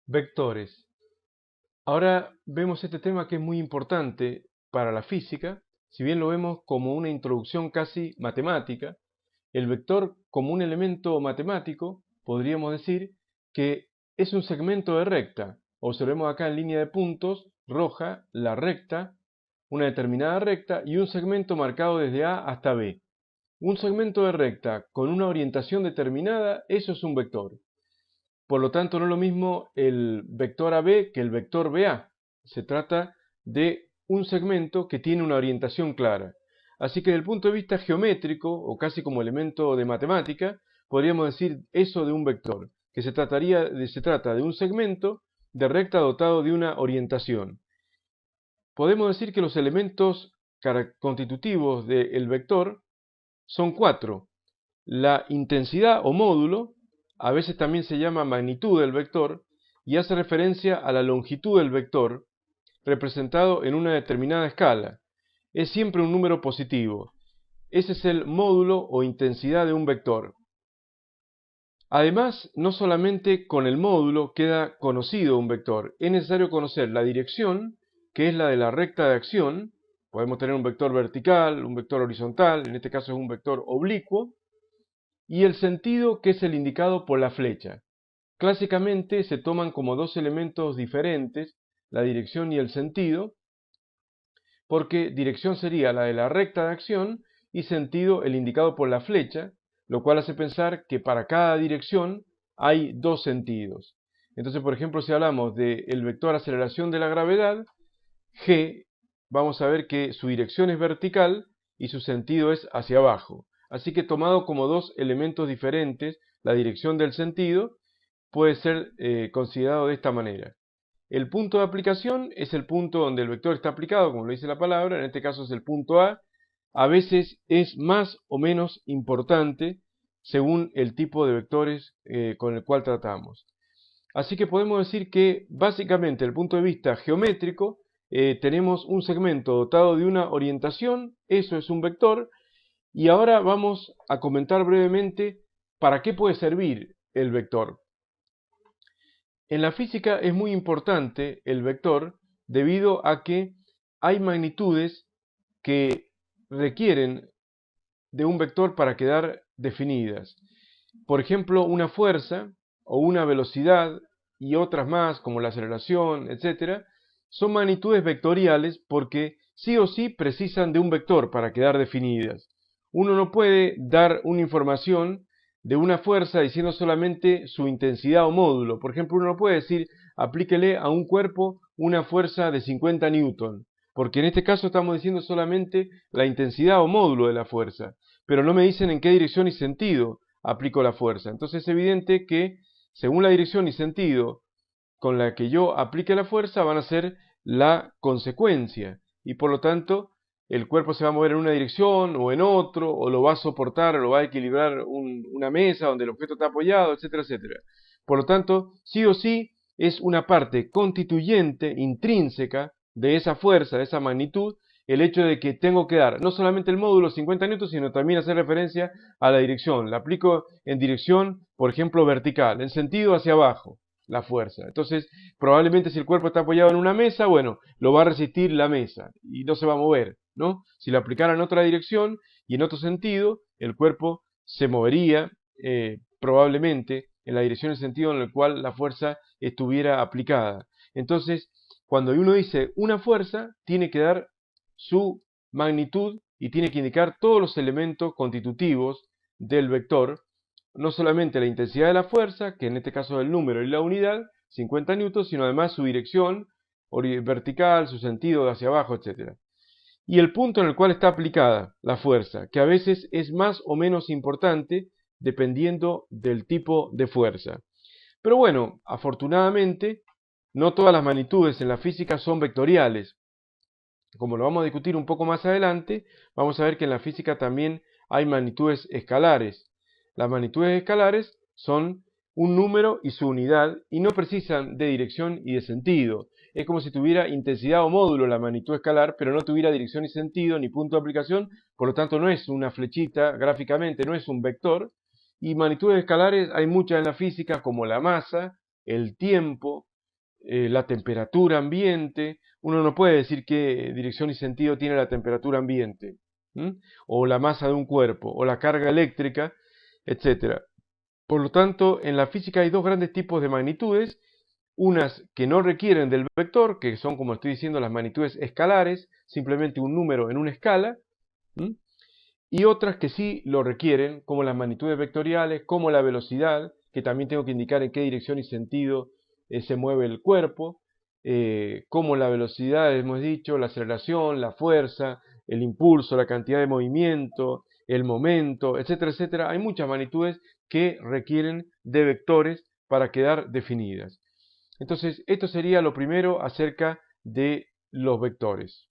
Vectores. Ahora vemos este tema que es muy importante para la física, si bien lo vemos como una introducción casi matemática. El vector como un elemento matemático, podríamos decir que es un segmento de recta. Observemos acá en línea de puntos, roja, la recta, una determinada recta y un segmento marcado desde A hasta B. Un segmento de recta con una orientación determinada, eso es un vector. Por lo tanto, no es lo mismo el vector AB que el vector BA. Se trata de un segmento que tiene una orientación clara. Así que desde el punto de vista geométrico, o casi como elemento de matemática, podríamos decir eso de un vector, que se trata de un segmento de recta dotado de una orientación. Podemos decir que los elementos constitutivos del vector son cuatro: la intensidad o módulo, a veces también se llama magnitud del vector, y hace referencia a la longitud del vector, representado en una determinada escala. Es siempre un número positivo. Ese es el módulo o intensidad de un vector. Además, no solamente con el módulo queda conocido un vector, es necesario conocer la dirección, que es la de la recta de acción. Podemos tener un vector vertical, un vector horizontal, en este caso es un vector oblicuo, y el sentido, que es el indicado por la flecha. Clásicamente se toman como dos elementos diferentes, la dirección y el sentido, porque dirección sería la de la recta de acción y sentido el indicado por la flecha, lo cual hace pensar que para cada dirección hay dos sentidos. Entonces, por ejemplo, si hablamos del vector aceleración de la gravedad, g, vamos a ver que su dirección es vertical y su sentido es hacia abajo. Así que tomado como dos elementos diferentes, la dirección del sentido puede ser considerado de esta manera. El punto de aplicación es el punto donde el vector está aplicado, como lo dice la palabra, en este caso es el punto A. A veces es más o menos importante según el tipo de vectores con el cual tratamos. Así que podemos decir que básicamente desde el punto de vista geométrico tenemos un segmento dotado de una orientación, eso es un vector, y ahora vamos a comentar brevemente para qué puede servir el vector. En la física es muy importante el vector debido a que hay magnitudes que requieren de un vector para quedar definidas. Por ejemplo, una fuerza o una velocidad y otras más como la aceleración, etcétera, son magnitudes vectoriales porque sí o sí precisan de un vector para quedar definidas. Uno no puede dar una información de una fuerza diciendo solamente su intensidad o módulo. Por ejemplo, uno no puede decir aplíquele a un cuerpo una fuerza de 50 newton, porque en este caso estamos diciendo solamente la intensidad o módulo de la fuerza, pero no me dicen en qué dirección y sentido aplico la fuerza. Entonces es evidente que según la dirección y sentido con la que yo aplique la fuerza van a ser la consecuencia, y por lo tanto el cuerpo se va a mover en una dirección o en otro, o lo va a soportar o lo va a equilibrar una mesa donde el objeto está apoyado, etcétera, etcétera. Por lo tanto, sí o sí es una parte constituyente, intrínseca de esa fuerza, de esa magnitud, el hecho de que tengo que dar no solamente el módulo 50 newtons, sino también hacer referencia a la dirección. La aplico en dirección, por ejemplo, vertical, en sentido hacia abajo, la fuerza. Entonces, probablemente si el cuerpo está apoyado en una mesa, bueno, lo va a resistir la mesa y no se va a mover, ¿no? Si lo aplicara en otra dirección y en otro sentido, el cuerpo se movería probablemente en la dirección y sentido en el cual la fuerza estuviera aplicada. Entonces, cuando uno dice una fuerza, tiene que dar su magnitud y tiene que indicar todos los elementos constitutivos del vector, no solamente la intensidad de la fuerza, que en este caso es el número y la unidad, 50 newtons, sino además su dirección vertical, su sentido de hacia abajo, etc. Y el punto en el cual está aplicada la fuerza, que a veces es más o menos importante dependiendo del tipo de fuerza. Pero bueno, afortunadamente, no todas las magnitudes en la física son vectoriales. Como lo vamos a discutir un poco más adelante, vamos a ver que en la física también hay magnitudes escalares. Las magnitudes escalares son un número y su unidad y no precisan de dirección y de sentido. Es como si tuviera intensidad o módulo la magnitud escalar, pero no tuviera dirección y sentido ni punto de aplicación, por lo tanto no es una flechita gráficamente, no es un vector. Y magnitudes escalares hay muchas en la física, como la masa, el tiempo, la temperatura ambiente. Uno no puede decir qué dirección y sentido tiene la temperatura ambiente, o la masa de un cuerpo, o la carga eléctrica, etcétera. Por lo tanto, en la física hay dos grandes tipos de magnitudes, unas que no requieren del vector, que son, como estoy diciendo, las magnitudes escalares, simplemente un número en una escala, y otras que sí lo requieren, como las magnitudes vectoriales, como la velocidad, que también tengo que indicar en qué dirección y sentido se mueve el cuerpo, como la velocidad, hemos dicho, la aceleración, la fuerza, el impulso, la cantidad de movimiento, el momento, etcétera, etcétera. Hay muchas magnitudes que requieren de vectores para quedar definidas. Entonces, esto sería lo primero acerca de los vectores.